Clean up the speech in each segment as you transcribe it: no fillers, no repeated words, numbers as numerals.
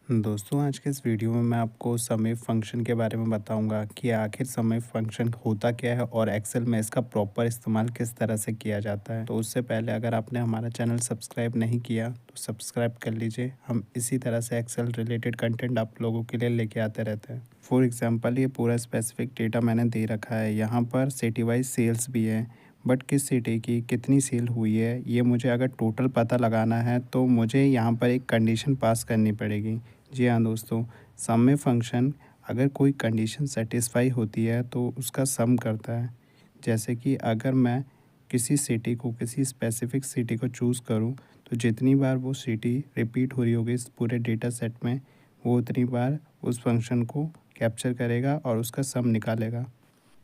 दोस्तों आज के इस वीडियो में मैं आपको सम इफ फंक्शन के बारे में बताऊंगा कि आखिर सम इफ फंक्शन होता क्या है और एक्सेल में इसका प्रॉपर इस्तेमाल किस तरह से किया जाता है। तो उससे पहले अगर आपने हमारा चैनल सब्सक्राइब नहीं किया तो सब्सक्राइब कर लीजिए। हम इसी तरह से एक्सेल रिलेटेड कंटेंट आप लोगों के लिए लेके आते रहते हैं। फॉर एग्जाम्पल ये पूरा स्पेसिफिक डेटा मैंने दे रखा है। यहाँ पर सिटी वाइज सेल्स भी है, बट किस सिटी की कितनी सेल हुई है ये मुझे अगर टोटल पता लगाना है तो मुझे यहाँ पर एक कंडीशन पास करनी पड़ेगी। जी हाँ दोस्तों, सम में फंक्शन अगर कोई कंडीशन सेटिस्फाई होती है तो उसका सम करता है। जैसे कि अगर मैं किसी सिटी को किसी स्पेसिफिक सिटी को चूज़ करूँ तो जितनी बार वो सिटी रिपीट हो रही होगी इस पूरे डेटा सेट में, वो उतनी बार उस फंक्शन को कैप्चर करेगा और उसका सम निकालेगा।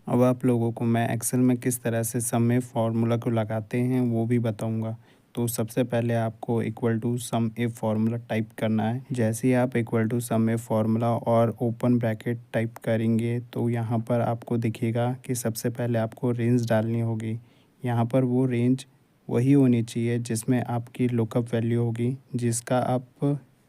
अब आप लोगों को मैं एक्सेल में किस तरह से सम में फार्मूला को लगाते हैं वो भी बताऊंगा। तो सबसे पहले आपको equal to sum a formula type करना है। जैसे ही आप equal to sum a formula और ओपन ब्रैकेट टाइप करेंगे तो यहाँ पर आपको दिखेगा कि सबसे पहले आपको रेंज डालनी होगी। यहाँ पर वो रेंज वही होनी चाहिए जिसमें आपकी लुकअप वैल्यू होगी, जिसका आप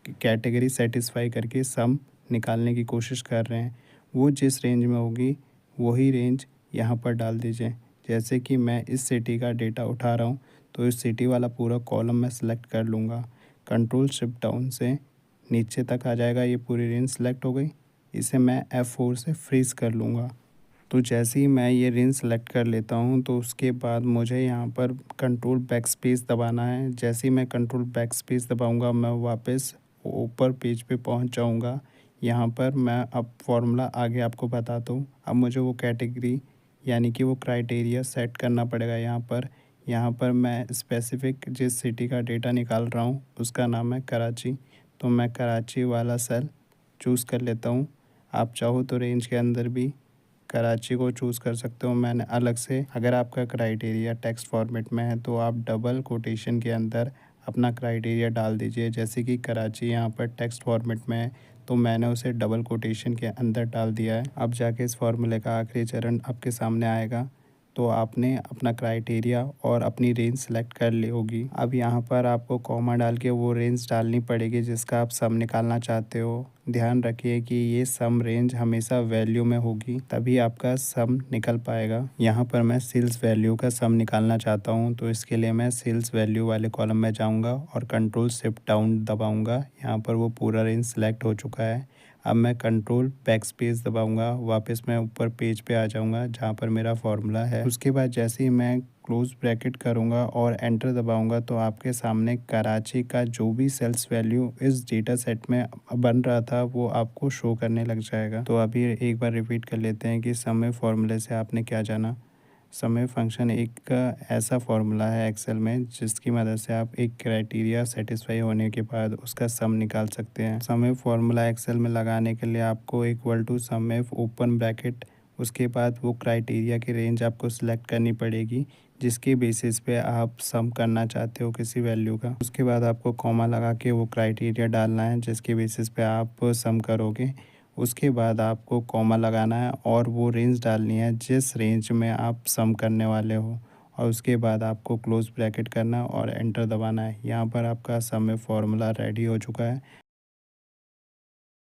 कैटेगरी सेटिस्फाई करके सम निकालने की कोशिश कर रहे हैं। वो जिस रेंज में होगी वही रेंज यहाँ पर डाल दीजिए। जैसे कि मैं इस सिटी का डेटा उठा रहा हूँ तो इस सिटी वाला पूरा कॉलम मैं सेलेक्ट कर लूँगा। कंट्रोल शिफ्ट डाउन से नीचे तक आ जाएगा, ये पूरी रेंज सेलेक्ट हो गई। इसे मैं F4 से फ्रीज कर लूँगा। तो जैसे ही मैं ये रेंज सेलेक्ट कर लेता हूँ तो उसके बाद मुझे यहाँ पर कंट्रोल बैक स्पेस दबाना है। जैसे ही मैं कंट्रोल बैक स्पेस दबाऊँगा मैं वापस ऊपर पेज पे पहुँच जाऊँगा। यहाँ पर मैं अब फॉर्मूला आगे आपको बताता हूँ। अब मुझे वो कैटेगरी यानी कि वो क्राइटेरिया सेट करना पड़ेगा। यहाँ पर मैं स्पेसिफ़िक जिस सिटी का डेटा निकाल रहा हूँ उसका नाम है कराची। तो मैं कराची वाला सेल चूज़ कर लेता हूँ। आप चाहो तो रेंज के अंदर भी कराची को चूज़ कर सकते हो। मैंने अलग से, अगर आपका क्राइटेरिया टेक्स्ट फॉर्मेट में है तो आप डबल कोटेशन के अंदर अपना क्राइटेरिया डाल दीजिए। जैसे कि कराची यहाँ पर टेक्स्ट फॉर्मेट में है तो मैंने उसे डबल कोटेशन के अंदर डाल दिया है। अब जाके इस फॉर्मूले का आखिरी चरण आपके सामने आएगा। तो आपने अपना क्राइटेरिया और अपनी रेंज सेलेक्ट कर ली होगी। अब यहाँ पर आपको कॉमा डाल के वो रेंज डालनी पड़ेगी जिसका आप सम निकालना चाहते हो। ध्यान रखिए कि ये सम रेंज हमेशा वैल्यू में होगी, तभी आपका सम निकल पाएगा। यहाँ पर मैं सेल्स वैल्यू का सम निकालना चाहता हूँ तो इसके लिए मैं सेल्स वैल्यू वाले कॉलम में जाऊँगा और कंट्रोल शिफ्ट डाउन दबाऊँगा। यहाँ पर वो पूरा रेंज सेलेक्ट हो चुका है। अब मैं कंट्रोल बैक स्पेस दबाऊंगा, वापस मैं ऊपर पेज पे आ जाऊंगा जहाँ पर मेरा फार्मूला है। उसके बाद जैसे ही मैं क्लोज ब्रैकेट करूंगा और एंटर दबाऊंगा तो आपके सामने कराची का जो भी सेल्स वैल्यू इस डेटा सेट में बन रहा था वो आपको शो करने लग जाएगा। तो अभी एक बार रिपीट कर लेते हैं कि समय फार्मूले से आपने क्या जाना। समय फंक्शन एक ऐसा फार्मूला है एक्सेल में जिसकी मदद से आप एक क्राइटेरिया सेटिस्फाई होने के बाद उसका सम निकाल सकते हैं। समय फार्मूला एक्सेल में लगाने के लिए आपको इक्वल टू समय ओपन ब्रैकेट, उसके बाद वो क्राइटेरिया की रेंज आपको सिलेक्ट करनी पड़ेगी जिसके बेसिस पे आप सम करना चाहते हो किसी वैल्यू का। उसके बाद आपको कॉमा लगा के वो क्राइटेरिया डालना है जिसके बेसिस पे आप सम करोगे। उसके बाद आपको कॉमा लगाना है और वो रेंज डालनी है जिस रेंज में आप सम करने वाले हो, और उसके बाद आपको क्लोज ब्रैकेट करना और एंटर दबाना है। यहाँ पर आपका सम में फार्मूला रेडी हो चुका है।